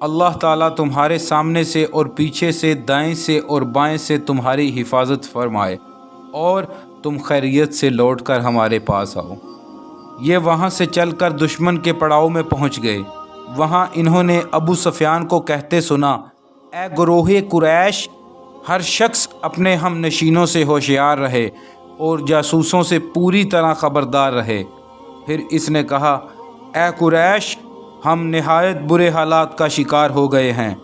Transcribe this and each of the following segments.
اللہ تعالیٰ تمہارے سامنے سے اور پیچھے سے، دائیں سے اور بائیں سے تمہاری حفاظت فرمائے اور تم خیریت سے لوٹ کر ہمارے پاس آؤ۔ یہ وہاں سے چل کر دشمن کے پڑاؤ میں پہنچ گئے۔ وہاں انہوں نے ابو سفیان کو کہتے سنا، اے گروہ قریش، ہر شخص اپنے ہم نشینوں سے ہوشیار رہے اور جاسوسوں سے پوری طرح خبردار رہے۔ پھر اس نے کہا، اے قریش، ہم نہایت برے حالات کا شکار ہو گئے ہیں،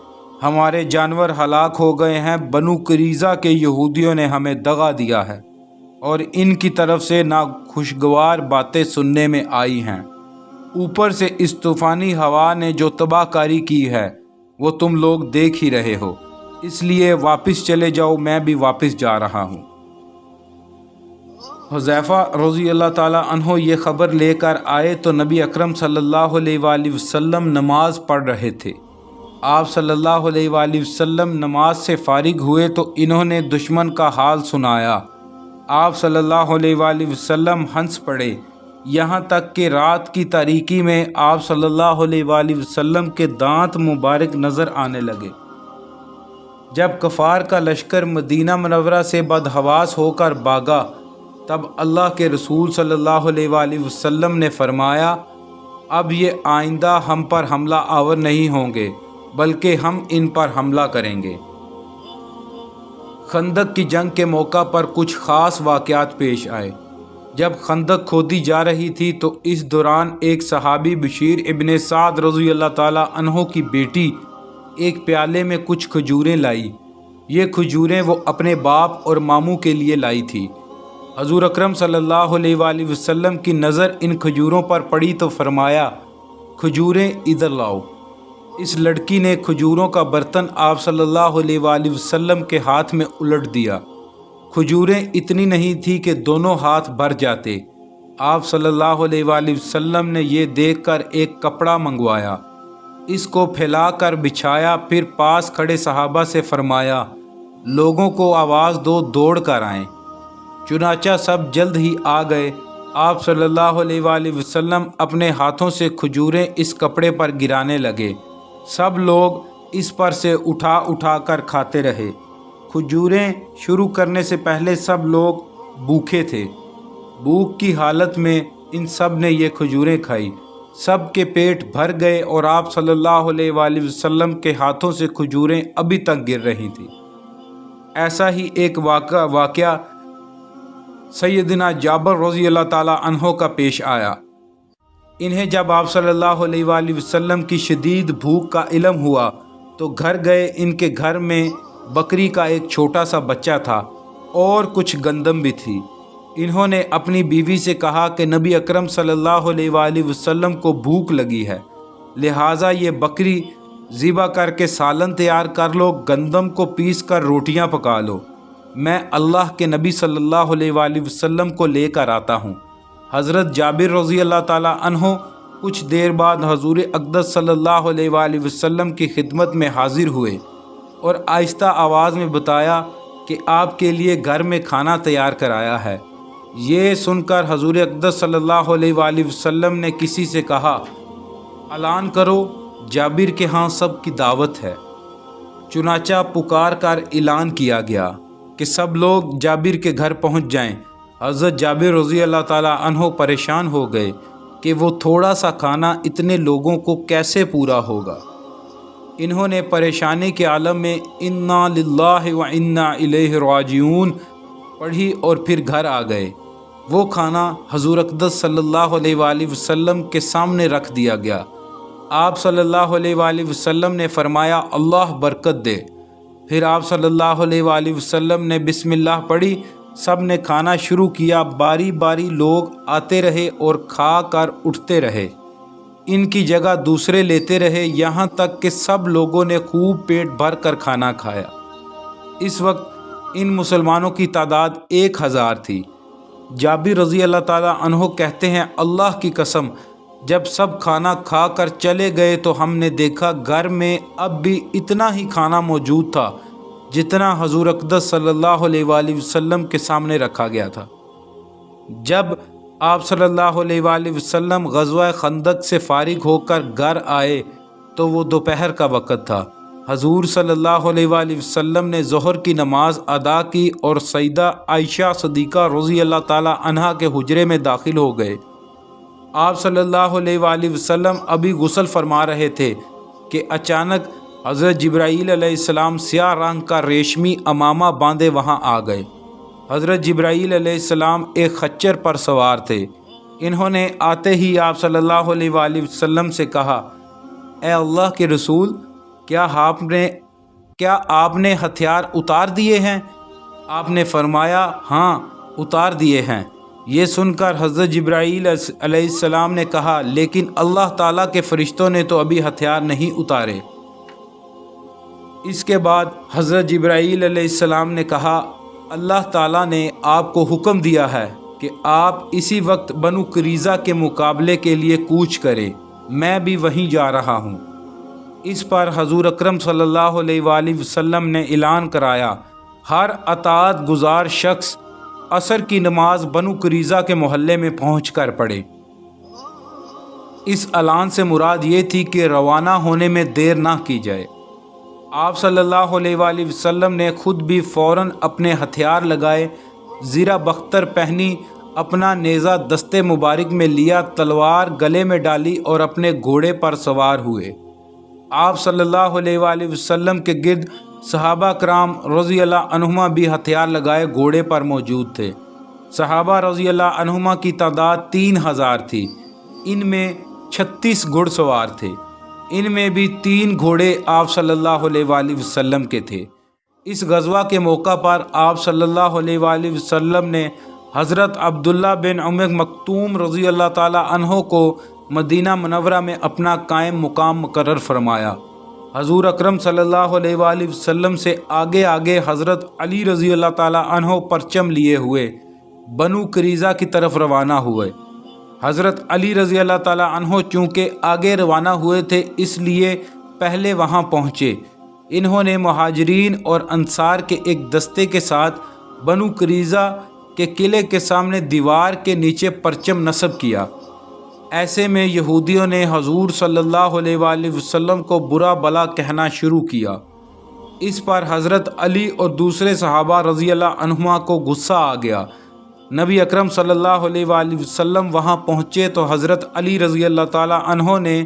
ہمارے جانور ہلاک ہو گئے ہیں، بنو قریظہ کے یہودیوں نے ہمیں دغا دیا ہے اور ان کی طرف سے ناخوشگوار باتیں سننے میں آئی ہیں۔ اوپر سے اس طوفانی ہوا نے جو تباہ کاری کی ہے وہ تم لوگ دیکھ ہی رہے ہو، اس لیے واپس چلے جاؤ، میں بھی واپس جا رہا ہوں۔ حذیفہ رضی اللہ تعالیٰ عنہ یہ خبر لے کر آئے تو نبی اکرم صلی اللہ علیہ وآلہ وسلم نماز پڑھ رہے تھے۔ آپ صلی اللہ علیہ وآلہ وسلم نماز سے فارغ ہوئے تو انہوں نے دشمن کا حال سنایا۔ آپ صلی اللہ علیہ وآلہ وسلم ہنس پڑے، یہاں تک کہ رات کی تاریکی میں آپ صلی اللہ علیہ وآلہ وسلم کے دانت مبارک نظر آنے لگے۔ جب کفار کا لشکر مدینہ منورہ سے بدحواس ہو کر بھاگا، تب اللہ کے رسول صلی اللہ علیہ وآلہ وسلم نے فرمایا، اب یہ آئندہ ہم پر حملہ آور نہیں ہوں گے بلکہ ہم ان پر حملہ کریں گے۔ خندق کی جنگ کے موقع پر کچھ خاص واقعات پیش آئے۔ جب خندق کھودی جا رہی تھی تو اس دوران ایک صحابی بشیر ابن سعد رضی اللہ تعالیٰ عنہ کی بیٹی ایک پیالے میں کچھ کھجوریں لائی۔ یہ کھجوریں وہ اپنے باپ اور ماموں کے لیے لائی تھی۔ حضور اکرم صلی اللہ علیہ وآلہ وسلم کی نظر ان کھجوروں پر پڑی تو فرمایا، کھجوریں ادھر لاؤ۔ اس لڑکی نے کھجوروں کا برتن آپ صلی اللہ علیہ وآلہ وسلم کے ہاتھ میں الٹ دیا۔ کھجوریں اتنی نہیں تھی کہ دونوں ہاتھ بھر جاتے۔ آپ صلی اللہ علیہ وآلہ وسلم نے یہ دیکھ کر ایک کپڑا منگوایا، اس کو پھیلا کر بچھایا، پھر پاس کھڑے صحابہ سے فرمایا، لوگوں کو آواز دو، دوڑ کر آئیں۔ چنانچہ سب جلد ہی آ گئے۔ آپ صلی اللہ علیہ وآلہ وسلم اپنے ہاتھوں سے کھجوریں اس کپڑے پر گرانے لگے۔ سب لوگ اس پر سے اٹھا اٹھا کر کھاتے رہے۔ کھجوریں شروع کرنے سے پہلے سب لوگ بھوکے تھے۔ بھوک کی حالت میں ان سب نے یہ کھجوریں کھائی۔ سب کے پیٹ بھر گئے اور آپ صلی اللہ علیہ وآلہ وسلم کے ہاتھوں سے کھجوریں ابھی تک گر رہی تھیں۔ ایسا ہی ایک واقعہ سیدنا جابر رضی اللہ تعالیٰ عنہ کا پیش آیا۔ انہیں جب آپ صلی اللہ علیہ وآلہ وسلم کی شدید بھوک کا علم ہوا تو گھر گئے۔ ان کے گھر میں بکری کا ایک چھوٹا سا بچہ تھا اور کچھ گندم بھی تھی۔ انہوں نے اپنی بیوی سے کہا کہ نبی اکرم صلی اللہ علیہ وآلہ وسلم کو بھوک لگی ہے، لہٰذا یہ بکری ذبح کر کے سالن تیار کر لو، گندم کو پیس کر روٹیاں پکا لو، میں اللہ کے نبی صلی اللہ علیہ وآلہ وسلم کو لے کر آتا ہوں۔ حضرت جابر رضی اللہ تعالیٰ عنہ کچھ دیر بعد حضور اقدس صلی اللہ علیہ وآلہ وسلم کی خدمت میں حاضر ہوئے اور آہستہ آواز میں بتایا کہ آپ کے لیے گھر میں کھانا تیار کرایا ہے۔ یہ سن کر حضور اقدس صلی اللہ علیہ وآلہ وسلم نے کسی سے کہا، اعلان کرو جابر کے ہاں سب کی دعوت ہے۔ چنانچہ پکار کر اعلان کیا گیا کہ سب لوگ جابر کے گھر پہنچ جائیں۔ حضرت جابر رضی اللہ تعالیٰ عنہ پریشان ہو گئے کہ وہ تھوڑا سا کھانا اتنے لوگوں کو کیسے پورا ہوگا۔ انہوں نے پریشانی کے عالم میں انا للہ و انا الیہ راجعون پڑھی اور پھر گھر آ گئے۔ وہ کھانا حضور اقدس صلی اللہ علیہ وآلہ وسلم کے سامنے رکھ دیا گیا۔ آپ صلی اللہ علیہ وآلہ وسلم نے فرمایا، اللہ برکت دے۔ پھر آپ صلی اللہ علیہ وآلہ وسلم نے بسم اللہ پڑھی، سب نے کھانا شروع کیا۔ باری باری لوگ آتے رہے اور کھا کر اٹھتے رہے، ان کی جگہ دوسرے لیتے رہے، یہاں تک کہ سب لوگوں نے خوب پیٹ بھر کر کھانا کھایا۔ اس وقت ان مسلمانوں کی تعداد 1000 تھی۔ جابر رضی اللہ تعالیٰ عنہ کہتے ہیں، اللہ کی قسم جب سب کھانا کھا کر چلے گئے تو ہم نے دیکھا گھر میں اب بھی اتنا ہی کھانا موجود تھا جتنا حضور اقدس صلی اللہ علیہ وآلہ وسلم کے سامنے رکھا گیا تھا۔ جب آپ صلی اللہ علیہ وآلہ وسلم غزوہ خندق سے فارغ ہو کر گھر آئے تو وہ دوپہر کا وقت تھا۔ حضور صلی اللہ علیہ وآلہ وسلم نے ظہر کی نماز ادا کی اور سیدہ عائشہ صدیقہ رضی اللہ تعالی عنہا کے حجرے میں داخل ہو گئے۔ آپ صلی اللہ علیہ وآلہ وسلم ابھی غسل فرما رہے تھے کہ اچانک حضرت جبرائیل علیہ السلام سیاہ رنگ کا ریشمی عمامہ باندھے وہاں آ گئے۔ حضرت جبرائیل علیہ السلام ایک خچر پر سوار تھے۔ انہوں نے آتے ہی آپ صلی اللہ علیہ وآلہ وسلم سے کہا، اے اللہ کے رسول، کیا آپ نے ہتھیار اتار دیے ہیں؟ آپ نے فرمایا، ہاں اتار دیے ہیں۔ یہ سن کر حضرت جبرائیل علیہ السلام نے کہا، لیکن اللہ تعالیٰ کے فرشتوں نے تو ابھی ہتھیار نہیں اتارے۔ اس کے بعد حضرت جبرائیل علیہ السلام نے کہا، اللہ تعالیٰ نے آپ کو حکم دیا ہے کہ آپ اسی وقت بنو قریظہ کے مقابلے کے لیے کوچ کریں، میں بھی وہیں جا رہا ہوں۔ اس پر حضور اکرم صلی اللہ علیہ وآلہ وسلم نے اعلان کرایا، ہر اطاعت گزار شخص عصر کی نماز بنو قریظہ کے محلے میں پہنچ کر پڑھے۔ اس اعلان سے مراد یہ تھی کہ روانہ ہونے میں دیر نہ کی جائے۔ آپ صلی اللہ علیہ وآلہ وسلم نے خود بھی فوراً اپنے ہتھیار لگائے، زیرہ بختر پہنی، اپنا نیزہ دستے مبارک میں لیا، تلوار گلے میں ڈالی اور اپنے گھوڑے پر سوار ہوئے۔ آپ صلی اللہ علیہ وآلہ وسلم کے گرد صحابہ کرام رضی اللہ عنہما بھی ہتھیار لگائے گھوڑے پر موجود تھے۔ صحابہ رضی اللہ عنہما کی تعداد 3000 تھی۔ ان میں 36 گھڑ سوار تھے۔ ان میں بھی 3 گھوڑے آپ صلی اللہ علیہ وآلہ وسلم کے تھے۔ اس غزوہ کے موقع پر آپ صلی اللہ علیہ وآلہ وسلم نے حضرت عبداللہ بن ام مکتوم رضی اللہ تعالی عنہ کو مدینہ منورہ میں اپنا قائم مقام مقرر فرمایا۔ حضور اکرم صلی اللہ علیہ وآلہ وسلم سے آگے آگے حضرت علی رضی اللہ تعالی عنہ پرچم لیے ہوئے بنو قریظہ کی طرف روانہ ہوئے۔ حضرت علی رضی اللہ تعالی عنہ چونکہ آگے روانہ ہوئے تھے اس لیے پہلے وہاں پہنچے۔ انہوں نے مہاجرین اور انصار کے ایک دستے کے ساتھ بنو قریظہ کے قلعے کے سامنے دیوار کے نیچے پرچم نصب کیا۔ ایسے میں یہودیوں نے حضور صلی اللہ علیہ وآلہ وسلم کو برا بلا کہنا شروع کیا۔ اس پر حضرت علی اور دوسرے صحابہ رضی اللہ عنہما کو غصہ آ گیا۔ نبی اکرم صلی اللہ علیہ وآلہ وسلم وہاں پہنچے تو حضرت علی رضی اللہ تعالی عنہ نے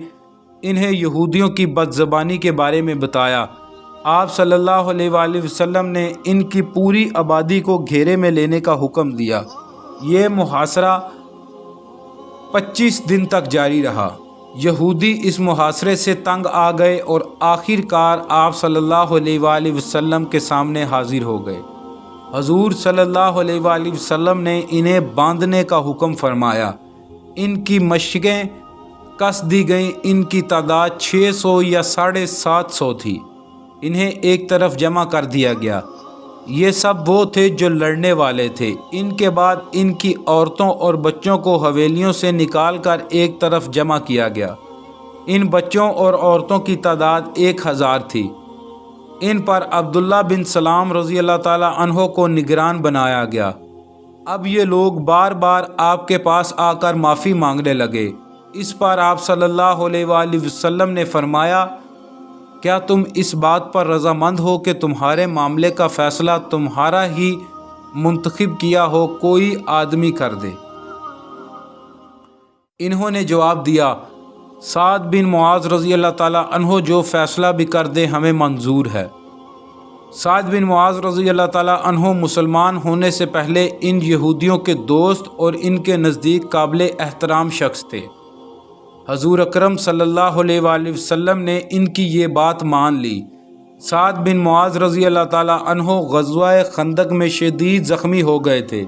انہیں یہودیوں کی بد زبانی کے بارے میں بتایا۔ آپ صلی اللہ علیہ وآلہ وسلم نے ان کی پوری آبادی کو گھیرے میں لینے کا حکم دیا۔ یہ محاصرہ 25 دن تک جاری رہا۔ یہودی اس محاصرے سے تنگ آ گئے اور آخر کار آپ صلی اللہ علیہ وآلہ وسلم کے سامنے حاضر ہو گئے۔ حضور صلی اللہ علیہ وآلہ وسلم نے انہیں باندھنے کا حکم فرمایا۔ ان کی مشقیں کس دی گئیں۔ ان کی تعداد 600 یا 750 تھی۔ انہیں ایک طرف جمع کر دیا گیا۔ یہ سب وہ تھے جو لڑنے والے تھے۔ ان کے بعد ان کی عورتوں اور بچوں کو حویلیوں سے نکال کر ایک طرف جمع کیا گیا۔ ان بچوں اور عورتوں کی تعداد 1000 تھی۔ ان پر عبداللہ بن سلام رضی اللہ تعالی عنہ کو نگران بنایا گیا۔ اب یہ لوگ بار بار آپ کے پاس آ کر معافی مانگنے لگے۔ اس پر آپ صلی اللہ علیہ وآلہ وسلم نے فرمایا، کیا تم اس بات پر رضامند ہو کہ تمہارے معاملے کا فیصلہ تمہارا ہی منتخب کیا ہو کوئی آدمی کر دے؟ انہوں نے جواب دیا، سعد بن معاذ رضی اللہ تعالی عنہ جو فیصلہ بھی کر دے ہمیں منظور ہے۔ سعد بن معاذ رضی اللہ تعالی عنہ مسلمان ہونے سے پہلے ان یہودیوں کے دوست اور ان کے نزدیک قابل احترام شخص تھے۔ حضور اکرم صلی اللہ علیہ وآلہ وسلم نے ان کی یہ بات مان لی۔ سعد بن معاذ رضی اللہ تعالی عنہ غزوہ خندق میں شدید زخمی ہو گئے تھے۔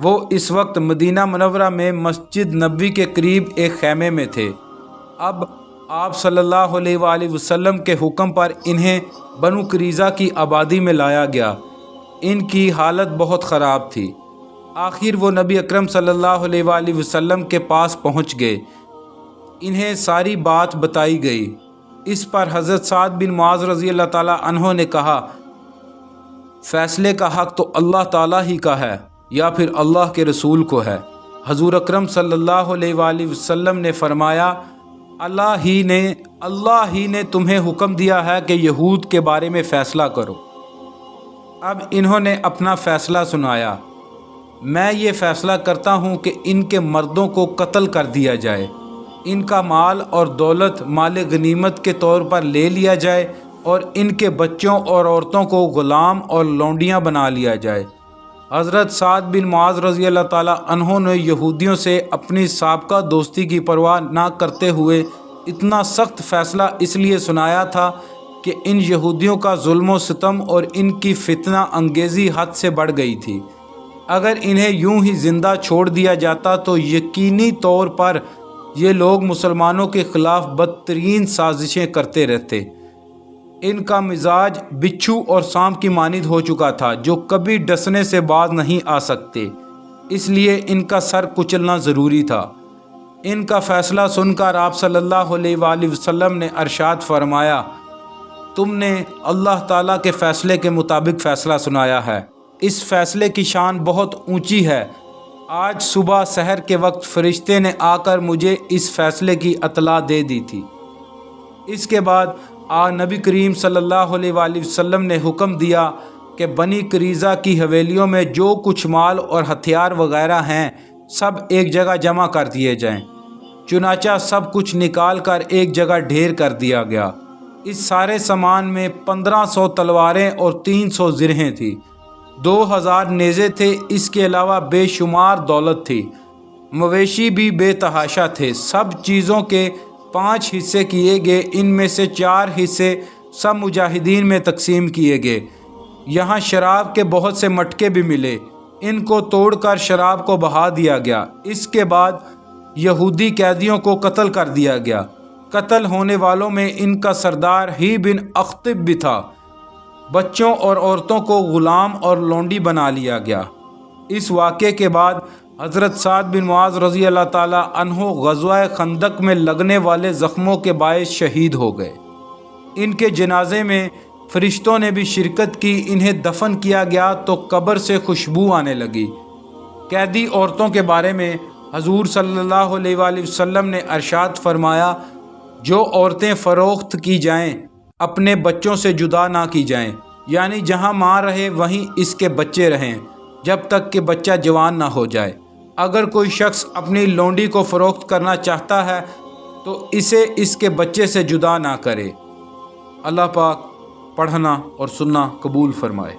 وہ اس وقت مدینہ منورہ میں مسجد نبوی کے قریب ایک خیمے میں تھے۔ اب آپ صلی اللہ علیہ وآلہ وسلم کے حکم پر انہیں بنو قریظہ کی آبادی میں لایا گیا۔ ان کی حالت بہت خراب تھی۔ آخر وہ نبی اکرم صلی اللہ علیہ وآلہ وسلم کے پاس پہنچ گئے۔ انہیں ساری بات بتائی گئی۔ اس پر حضرت سعد بن معاذ رضی اللہ تعالی عنہ نے کہا، فیصلے کا حق تو اللہ تعالیٰ ہی کا ہے یا پھر اللہ کے رسول کو ہے۔ حضور اکرم صلی اللہ علیہ وآلہ وسلم نے فرمایا، اللہ ہی نے تمہیں حکم دیا ہے کہ یہود کے بارے میں فیصلہ کرو۔ اب انہوں نے اپنا فیصلہ سنایا۔ میں یہ فیصلہ کرتا ہوں کہ ان کے مردوں کو قتل کر دیا جائے، ان کا مال اور دولت مال غنیمت کے طور پر لے لیا جائے، اور ان کے بچوں اور عورتوں کو غلام اور لونڈیاں بنا لیا جائے۔ حضرت سعد بن معاذ رضی اللہ تعالیٰ عنہ نے یہودیوں سے اپنی سابقہ دوستی کی پرواہ نہ کرتے ہوئے اتنا سخت فیصلہ اس لیے سنایا تھا کہ ان یہودیوں کا ظلم و ستم اور ان کی فتنہ انگیزی حد سے بڑھ گئی تھی۔ اگر انہیں یوں ہی زندہ چھوڑ دیا جاتا تو یقینی طور پر یہ لوگ مسلمانوں کے خلاف بدترین سازشیں کرتے رہتے۔ ان کا مزاج بچھو اور سانپ کی مانند ہو چکا تھا جو کبھی ڈسنے سے باز نہیں آ سکتے، اس لیے ان کا سر کچلنا ضروری تھا۔ ان کا فیصلہ سن کر آپ صلی اللہ علیہ وآلہ وسلم نے ارشاد فرمایا، تم نے اللہ تعالیٰ کے فیصلے کے مطابق فیصلہ سنایا ہے، اس فیصلے کی شان بہت اونچی ہے۔ آج صبح سحر کے وقت فرشتے نے آ کر مجھے اس فیصلے کی اطلاع دے دی تھی۔ اس کے بعد نبی کریم صلی اللہ علیہ وآلہ وسلم نے حکم دیا کہ بنی قریظہ کی حویلیوں میں جو کچھ مال اور ہتھیار وغیرہ ہیں سب ایک جگہ جمع کر دیے جائیں۔ چنانچہ سب کچھ نکال کر ایک جگہ ڈھیر کر دیا گیا۔ اس سارے سامان میں 1500 تلواریں اور 300 زرہیں تھیں، 2000 نیزے تھے، اس کے علاوہ بے شمار دولت تھی، مویشی بھی بے تحاشا تھے۔ سب چیزوں کے 5 حصے کیے گئے، ان میں سے 4 حصے سب مجاہدین میں تقسیم کیے گئے۔ یہاں شراب کے بہت سے مٹکے بھی ملے، ان کو توڑ کر شراب کو بہا دیا گیا۔ اس کے بعد یہودی قیدیوں کو قتل کر دیا گیا۔ قتل ہونے والوں میں ان کا سردار ہی بن اخطب بھی تھا۔ بچوں اور عورتوں کو غلام اور لونڈی بنا لیا گیا۔ اس واقعے کے بعد حضرت سعد بن معاذ رضی اللہ تعالیٰ عنہ غزوہ خندق میں لگنے والے زخموں کے باعث شہید ہو گئے۔ ان کے جنازے میں فرشتوں نے بھی شرکت کی۔ انہیں دفن کیا گیا تو قبر سے خوشبو آنے لگی۔ قیدی عورتوں کے بارے میں حضور صلی اللہ علیہ وآلہ وسلم نے ارشاد فرمایا، جو عورتیں فروخت کی جائیں اپنے بچوں سے جدا نہ کی جائیں، یعنی جہاں ماں رہے وہیں اس کے بچے رہیں جب تک کہ بچہ جوان نہ ہو جائے۔ اگر کوئی شخص اپنی لونڈی کو فروخت کرنا چاہتا ہے تو اسے اس کے بچے سے جدا نہ کرے۔ اللہ پاک پڑھنا اور سننا قبول فرمائے۔